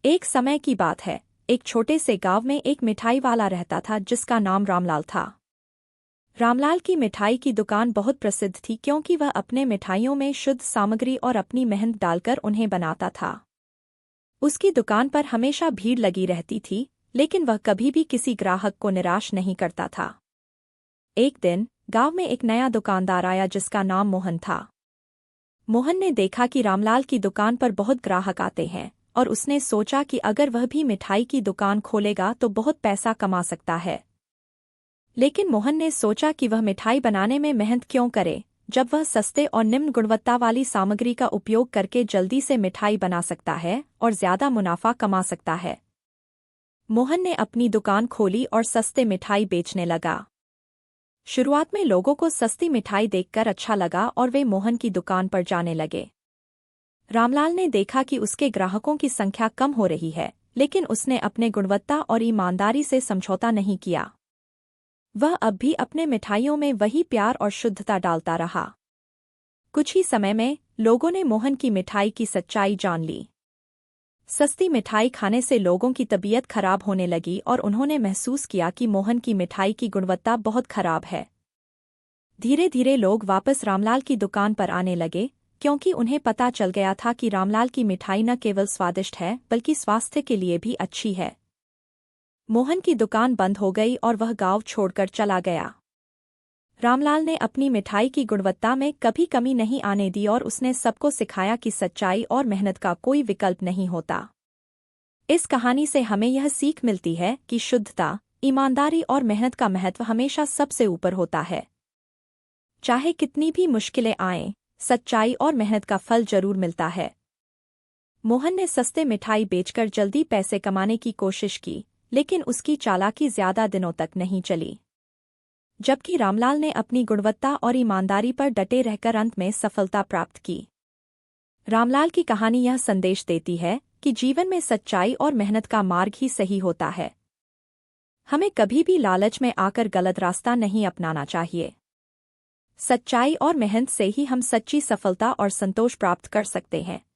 एक समय की बात है। एक छोटे से गांव में एक मिठाई वाला रहता था जिसका नाम रामलाल था। रामलाल की मिठाई की दुकान बहुत प्रसिद्ध थी क्योंकि वह अपने मिठाइयों में शुद्ध सामग्री और अपनी मेहनत डालकर उन्हें बनाता था। उसकी दुकान पर हमेशा भीड़ लगी रहती थी, लेकिन वह कभी भी किसी ग्राहक को निराश नहीं करता था। एक दिन गांव में एक नया दुकानदार आया जिसका नाम मोहन था। मोहन ने देखा कि रामलाल की दुकान पर बहुत ग्राहक आते हैं और उसने सोचा कि अगर वह भी मिठाई की दुकान खोलेगा तो बहुत पैसा कमा सकता है। लेकिन मोहन ने सोचा कि वह मिठाई बनाने में मेहनत क्यों करे, जब वह सस्ते और निम्न गुणवत्ता वाली सामग्री का उपयोग करके जल्दी से मिठाई बना सकता है और ज्यादा मुनाफा कमा सकता है। मोहन ने अपनी दुकान खोली और सस्ते मिठाई बेचने लगा। शुरुआत में लोगों को सस्ती मिठाई देखकर अच्छा लगा और वे मोहन की दुकान पर जाने लगे। रामलाल ने देखा कि उसके ग्राहकों की संख्या कम हो रही है, लेकिन उसने अपने गुणवत्ता और ईमानदारी से समझौता नहीं किया। वह अब भी अपने मिठाइयों में वही प्यार और शुद्धता डालता रहा। कुछ ही समय में लोगों ने मोहन की मिठाई की सच्चाई जान ली। सस्ती मिठाई खाने से लोगों की तबीयत खराब होने लगी और उन्होंने महसूस किया कि मोहन की मिठाई की गुणवत्ता बहुत खराब है। धीरे धीरे लोग वापस रामलाल की दुकान पर आने लगे, क्योंकि उन्हें पता चल गया था कि रामलाल की मिठाई न केवल स्वादिष्ट है बल्कि स्वास्थ्य के लिए भी अच्छी है। मोहन की दुकान बंद हो गई और वह गांव छोड़कर चला गया। रामलाल ने अपनी मिठाई की गुणवत्ता में कभी कमी नहीं आने दी और उसने सबको सिखाया कि सच्चाई और मेहनत का कोई विकल्प नहीं होता। इस कहानी से हमें यह सीख मिलती है कि शुद्धता, ईमानदारी और मेहनत का महत्व हमेशा सबसे ऊपर होता है। चाहे कितनी भी मुश्किलें आएं, सच्चाई और मेहनत का फल जरूर मिलता है। मोहन ने सस्ते मिठाई बेचकर जल्दी पैसे कमाने की कोशिश की, लेकिन उसकी चालाकी ज्यादा दिनों तक नहीं चली। जबकि रामलाल ने अपनी गुणवत्ता और ईमानदारी पर डटे रहकर अंत में सफलता प्राप्त की। रामलाल की कहानी यह संदेश देती है कि जीवन में सच्चाई और मेहनत का मार्ग ही सही होता है। हमें कभी भी लालच में आकर गलत रास्ता नहीं अपनाना चाहिए। सच्चाई और मेहनत से ही हम सच्ची सफलता और संतोष प्राप्त कर सकते हैं।